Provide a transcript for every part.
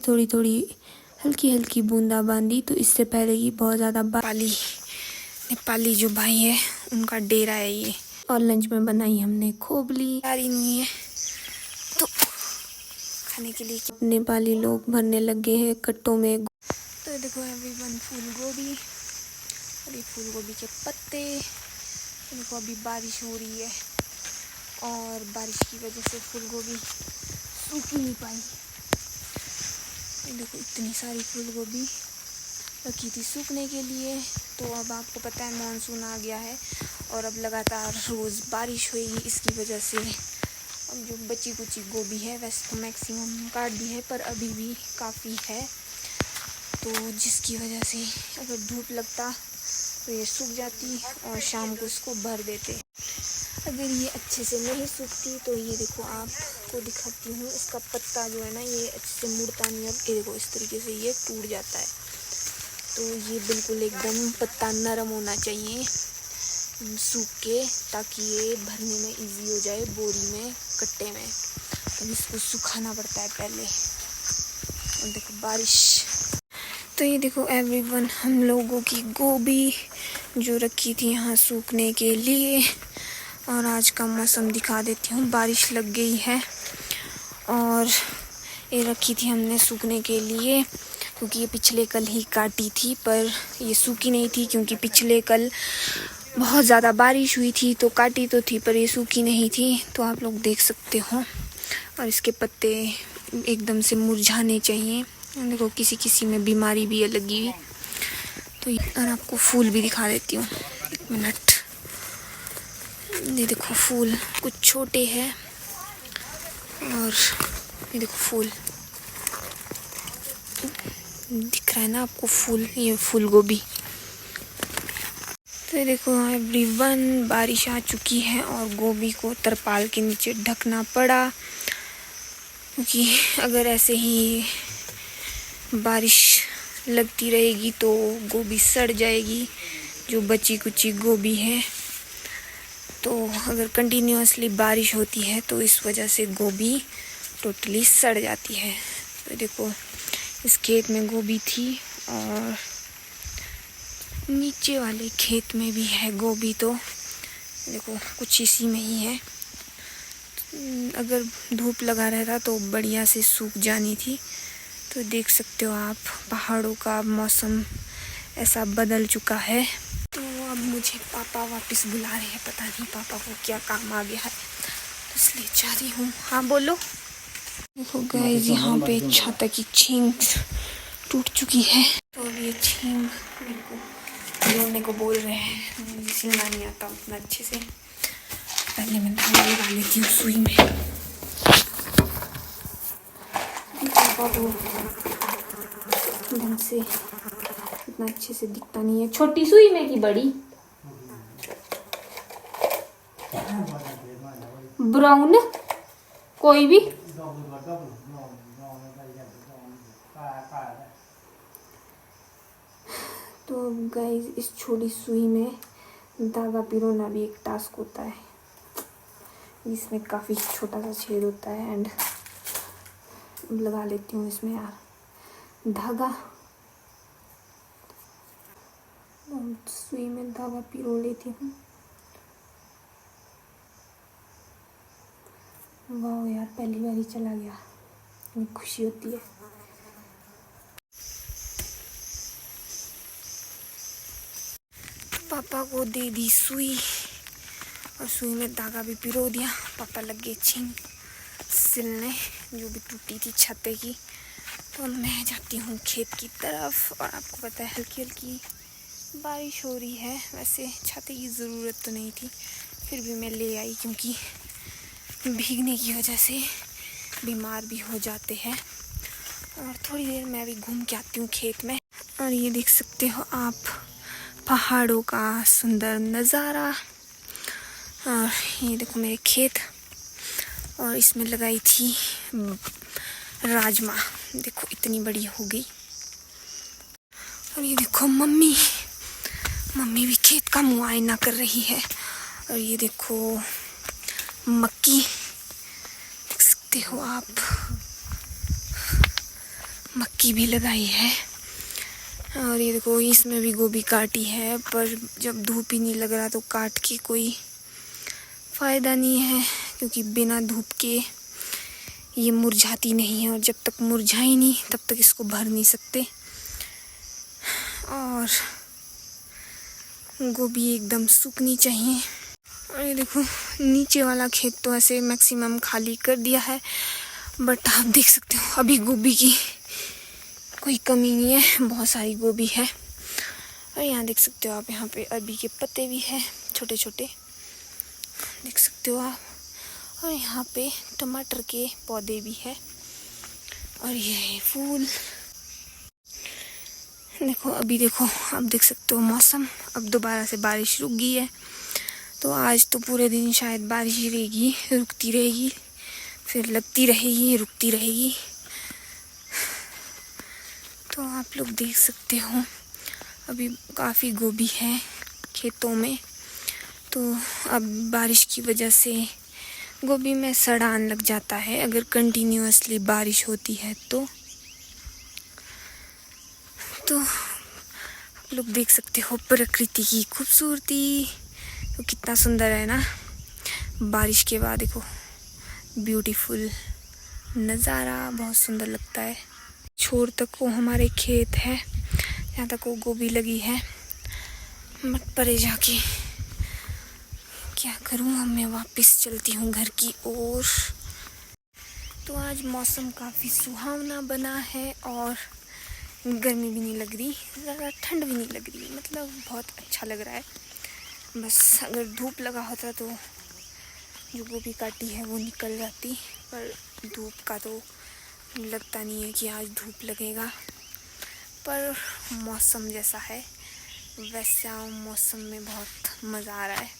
थोड़ी थोड़ी हल्की हल्की बूंदाबांदी। तो इससे पहले ही बहुत ज़्यादा नेपाली जो भाई है उनका डेरा है ये। और लंच में बनाई हमने खोबली, सारी नहीं है तो खाने के लिए नेपाली लोग भरने लगे हैं कट्टों में। तो देखो एवरीवन फूल गोभी और ये फूल गोभी के पत्ते। देखो अभी बारिश हो रही है और बारिश की वजह से फूल गोभी सूख ही नहीं पाई। देखो इतनी सारी फूल गोभी रखी थी सूखने के लिए। तो अब आपको पता है मानसून आ गया है और अब लगातार रोज़ बारिश होगी। इसकी वजह से अब जो बची कुची गोभी है वैसे तो मैक्सिमम काट दी है, पर अभी भी काफ़ी है। तो जिसकी वजह से अगर धूप लगता तो ये सूख जाती और शाम को इसको भर देते। अगर ये अच्छे से नहीं सूखती तो ये देखो आपको दिखाती हूँ, इसका पत्ता जो है ना ये अच्छे से मुड़ता नहीं है। ये देखो इस तरीके से ये टूट जाता है। तो ये बिल्कुल एकदम पत्ता नरम होना चाहिए सूख के, ताकि ये भरने में इजी हो जाए बोरी में, कट्टे में। तो इसको सुखाना पड़ता है पहले। और देखो बारिश। तो ये देखो एवरीवन हम लोगों की गोभी जो रखी थी यहाँ सूखने के लिए। और आज का मौसम दिखा देती हूँ, बारिश लग गई है और ये रखी थी हमने सूखने के लिए, क्योंकि ये पिछले कल ही काटी थी पर ये सूखी नहीं थी, क्योंकि पिछले कल बहुत ज़्यादा बारिश हुई थी। तो काटी तो थी पर ये सूखी नहीं थी। तो आप लोग देख सकते हो। और इसके पत्ते एकदम से मुरझाने चाहिए। देखो किसी किसी में बीमारी भी है लगी हुई। तो और आपको फूल भी दिखा देती हूँ, एक मिनट। ये देखो फूल कुछ छोटे हैं और ये देखो फूल दिख रहा है ना आपको फूल, ये फूल गोभी। तो ये देखो एवरीवन बारिश आ चुकी है और गोभी को तरपाल के नीचे ढकना पड़ा, क्योंकि अगर ऐसे ही बारिश लगती रहेगी तो गोभी सड़ जाएगी, जो बची कुची गोभी है। तो अगर कंटिन्यूअसली बारिश होती है तो इस वजह से गोभी टोटली सड़ जाती है। तो देखो इस खेत में गोभी थी और नीचे वाले खेत में भी है गोभी। तो देखो कुछ इसी में ही है। अगर धूप लगा रहता तो बढ़िया से सूख जानी थी। तो देख सकते हो आप पहाड़ों का मौसम ऐसा बदल चुका है। तो अब मुझे पापा वापस बुला रहे हैं, पता नहीं पापा को क्या काम आ गया है, तो इसलिए जा रही हूँ। हाँ बोलो। देखो गाइस यहाँ पे छाता की छींग टूट चुकी है। तो अब ये छींग मेरे को जोड़ने को बोल रहे हैं। मुझे सिलना नहीं आता उतना अच्छे से। पहले मैं धागा लगा लेती हूँ सुई में। ढंग से इतना अच्छे से दिखता नहीं है। छोटी सुई में की बड़ी? ब्राउन कोई भी। तो गाइस इस छोटी सुई में धागा पिरोना भी एक टास्क होता है। इसमें काफ़ी छोटा सा छेद होता है। एंड लगा लेती हूँ इसमें यार धागा। सुई में धागा पिरो लेती हूँ। वाह यार पहली बार ही चला गया, इतनी खुशी होती है। पापा को दे दी सुई और सुई में धागा भी पिरो दिया। पापा लग गए छींग सिलने जो भी टूटी थी छत्ते की। तो मैं जाती हूँ खेत की तरफ। और आपको पता है हल्की हल्की बारिश हो रही है। वैसे छाते की ज़रूरत तो नहीं थी, फिर भी मैं ले आई, क्योंकि भीगने की वजह से बीमार भी हो जाते हैं। और थोड़ी देर मैं भी घूम के आती हूँ खेत में। और ये देख सकते हो आप पहाड़ों का सुंदर नज़ारा। और ये देखो मेरे खेत, और इसमें लगाई थी राजमा। देखो इतनी बड़ी हो गई। और ये देखो मम्मी भी खेत का मुआयना कर रही है। और ये देखो मक्की, देख सकते हो आप। मक्की भी लगाई है। और ये देखो इसमें भी गोभी काटी है, पर जब धूप ही नहीं लग रहा तो काट के कोई फ़ायदा नहीं है, क्योंकि बिना धूप के ये मुरझाती नहीं है, और जब तक मुरझाई नहीं तब तक इसको भर नहीं सकते। और गोभी एकदम सूखनी चाहिए। और ये देखो नीचे वाला खेत तो ऐसे मैक्सिमम खाली कर दिया है, बट आप देख सकते हो अभी गोभी की कोई कमी नहीं है, बहुत सारी गोभी है। और यहाँ देख सकते हो आप, यहाँ पे अरबी के पत्ते भी हैं छोटे छोटे, देख सकते हो आप। और यहाँ पे टमाटर के पौधे भी है, और ये है फूल। देखो अभी देखो आप देख सकते हो मौसम, अब दोबारा से बारिश रुक गई है। तो आज तो पूरे दिन शायद बारिश ही रहेगी, रुकती रहेगी, फिर लगती रहेगी, रुकती रहेगी। तो आप लोग देख सकते हो अभी काफ़ी गोभी है खेतों में। तो अब बारिश की वजह से गोभी में सड़ान लग जाता है अगर कंटिन्यूअसली बारिश होती है तो आप लोग देख सकते हो प्रकृति की खूबसूरती, तो कितना सुंदर है ना। बारिश के बाद देखो ब्यूटीफुल नज़ारा, बहुत सुंदर लगता है। छोर तक वो हमारे खेत है, यहाँ तक वो गोभी लगी है। मत परे जाके क्या करूँ, अब मैं वापस चलती हूँ घर की ओर। तो आज मौसम काफ़ी सुहावना बना है, और गर्मी भी नहीं लग रही, ज़्यादा ठंड भी नहीं लग रही, मतलब बहुत अच्छा लग रहा है। बस अगर धूप लगा होता तो जो गोभी काटी है वो निकल जाती, पर धूप का तो लगता नहीं है कि आज धूप लगेगा। पर मौसम जैसा है वैसा मौसम में बहुत मज़ा आ रहा है,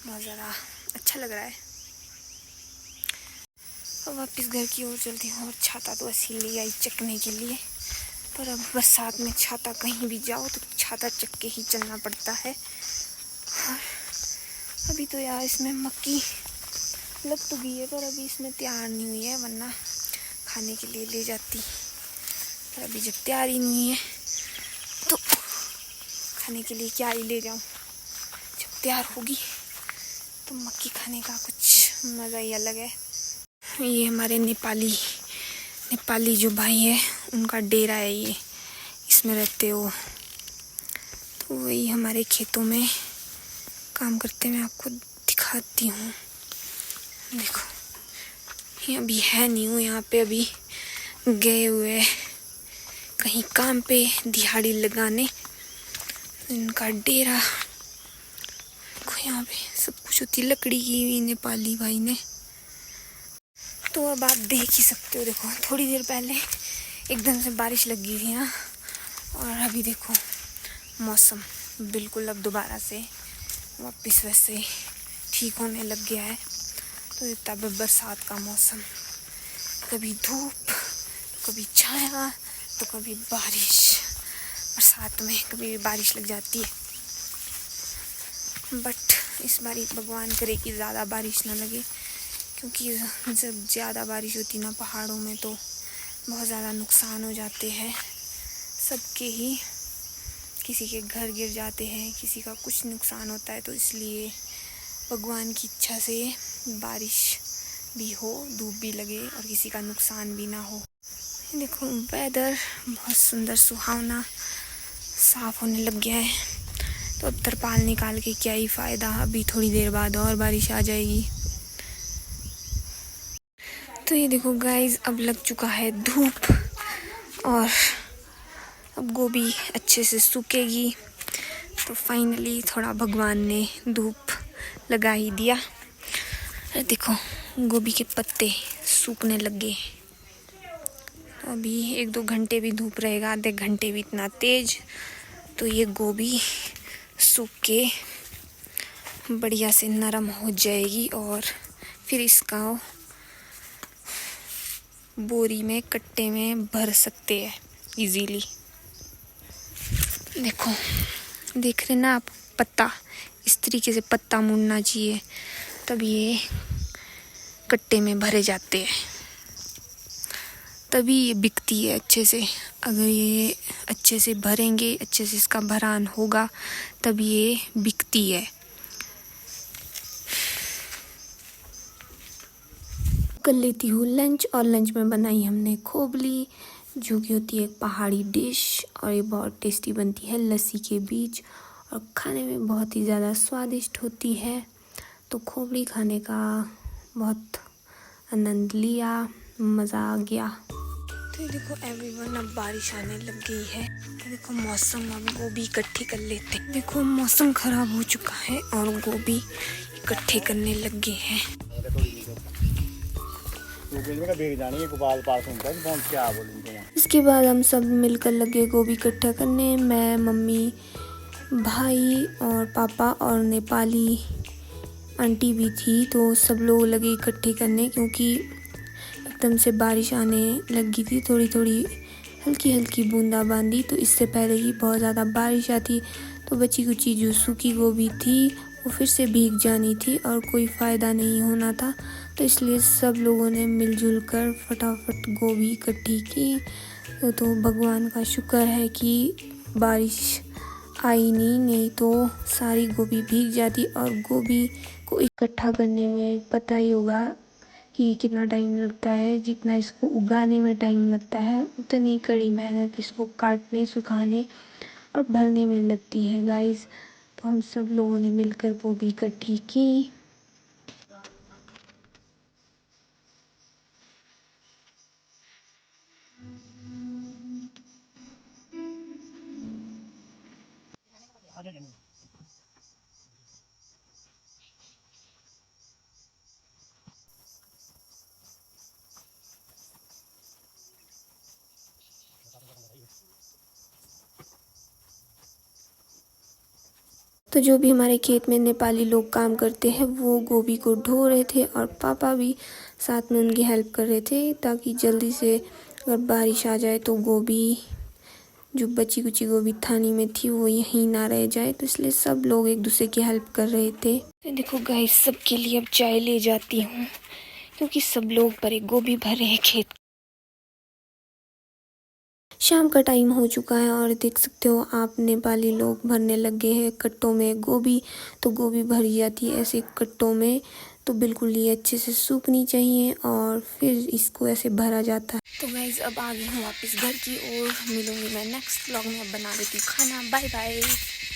बहुत ज़्यादा अच्छा लग रहा है। अब वापस घर की ओर चलती हूँ, और छाता तो ऐसी ले आई चकने के लिए, पर अब बरसात में छाता कहीं भी जाओ तो छाता चक के ही चलना पड़ता है। और अभी तो यार इसमें मक्की लग तो गई है, पर अभी इसमें तैयार नहीं हुई है, वरना खाने के लिए ले जाती। पर अभी जब तैयार ही नहीं है तो खाने के लिए क्या ही ले जाऊं। जब तैयार होगी तो मक्की खाने का कुछ मज़ा ही अलग है। ये हमारे नेपाली जो भाई है उनका डेरा है, ये इसमें रहते हो। तो वही हमारे खेतों में काम करते मैं आपको दिखाती हूँ। देखो ये अभी है नहीं हूँ यहाँ पे, अभी गए हुए कहीं काम पे दिहाड़ी लगाने। इनका डेरा देखो, यहाँ पे सब कुछ होती लकड़ी की हुई नेपाली भाई ने। तो अब आप देख ही सकते हो, देखो थोड़ी देर पहले एकदम से बारिश लग गई थी ना, और अभी देखो मौसम बिल्कुल अब दोबारा से वापस वैसे ठीक होने लग गया है। तो तब बरसात का मौसम, कभी धूप तो कभी छाया तो कभी बारिश। बरसात में कभी बारिश लग जाती है, बट इस बार भगवान करे कि ज़्यादा बारिश ना लगे, क्योंकि जब ज़्यादा बारिश होती ना पहाड़ों में तो बहुत ज़्यादा नुकसान हो जाते हैं सबके ही। किसी के घर गिर जाते हैं, किसी का कुछ नुकसान होता है। तो इसलिए भगवान की इच्छा से बारिश भी हो, धूप भी लगे और किसी का नुकसान भी ना हो। देखो वेदर बहुत सुंदर सुहावना साफ़ होने लग गया है। तो अब तरपाल निकाल के क्या ही फ़ायदा, अभी थोड़ी देर बाद और बारिश आ जाएगी। तो ये देखो गाइस, अब लग चुका है धूप, और अब गोभी अच्छे से सूखेगी। तो फाइनली थोड़ा भगवान ने धूप लगा ही दिया। अरे देखो गोभी के पत्ते सूखने लग गए। तो अभी 1-2 घंटे भी धूप रहेगा, आधे घंटे भी इतना तेज, तो ये गोभी सूख के बढ़िया से नरम हो जाएगी, और फिर इसका बोरी में कट्टे में भर सकते हैं इजीली। देखो देख रहे ना आप, पत्ता इस तरीके से पत्ता मुड़ना चाहिए, तब ये कट्टे में भरे जाते हैं। तभी ये बिकती है अच्छे से। अगर ये अच्छे से भरेंगे, अच्छे से इसका भरान होगा, तब ये बिकती है। कर लेती हूँ लंच, और लंच में बनाई हमने खोबली, जो कि होती है एक पहाड़ी डिश, और ये बहुत टेस्टी बनती है लस्सी के बीच, और खाने में बहुत ही ज़्यादा स्वादिष्ट होती है। तो खोबली खाने का बहुत आनंद लिया, मज़ा आ गया। तो देखो एवरीवन, अब बारिश आने लग गई है। तो देखो मौसम, अब गोभी इकट्ठी कर लेते हैं। देखो मौसम ख़राब हो चुका है और गोभी इकट्ठे करने लग गए हैं। इसके बाद हम सब मिलकर लगे गोभी इकट्ठा करने। मैं, मम्मी, भाई और पापा और नेपाली आंटी भी थी। तो सब लोग लगे इकट्ठे करने, क्योंकि एकदम से बारिश आने लगी थी, थोड़ी थोड़ी हल्की हल्की बूंदाबांदी। तो इससे पहले ही बहुत ज़्यादा बारिश आती, तो बची कुची जो सूखी गोभी थी वो फिर से भीग जानी थी और कोई फ़ायदा नहीं होना था। तो इसलिए सब लोगों ने मिलजुल कर फटाफट गोभी इकट्ठी की। तो भगवान का शुक्र है कि बारिश आई नहीं तो सारी गोभी भीग जाती। और गोभी को इकट्ठा करने में पता ही होगा कि कितना टाइम लगता है। जितना इसको उगाने में टाइम लगता है, उतनी कड़ी मेहनत इसको काटने, सुखाने और भरने में लगती है गाइस। तो हम सब लोगों ने मिलकर गोभी इकट्ठी की। तो जो भी हमारे खेत में नेपाली लोग काम करते हैं, वो गोभी को ढो रहे थे, और पापा भी साथ में उनकी हेल्प कर रहे थे, ताकि जल्दी से अगर बारिश आ जाए तो गोभी, जो बची कुची गोभी थानी में थी, वो यहीं ना रह जाए। तो इसलिए सब लोग एक दूसरे की हेल्प कर रहे थे। देखो गाइस, सबके लिए अब चाय ले जाती हूँ, क्योंकि सब लोग भरे गोभी भरे हैं खेत। शाम का टाइम हो चुका है और देख सकते हो आप, नेपाली लोग भरने लगे हैं कट्टों में गोभी। तो गोभी भरी जाती है ऐसे कट्टों में, तो बिल्कुल ये अच्छे से सूखनी चाहिए और फिर इसको ऐसे भरा जाता है। तो गाइस, अब आ गई हूँ वापस घर की ओर। मिलूंगी मैं नेक्स्ट व्लॉग में। अब बना देती हूँ खाना। Bye bye.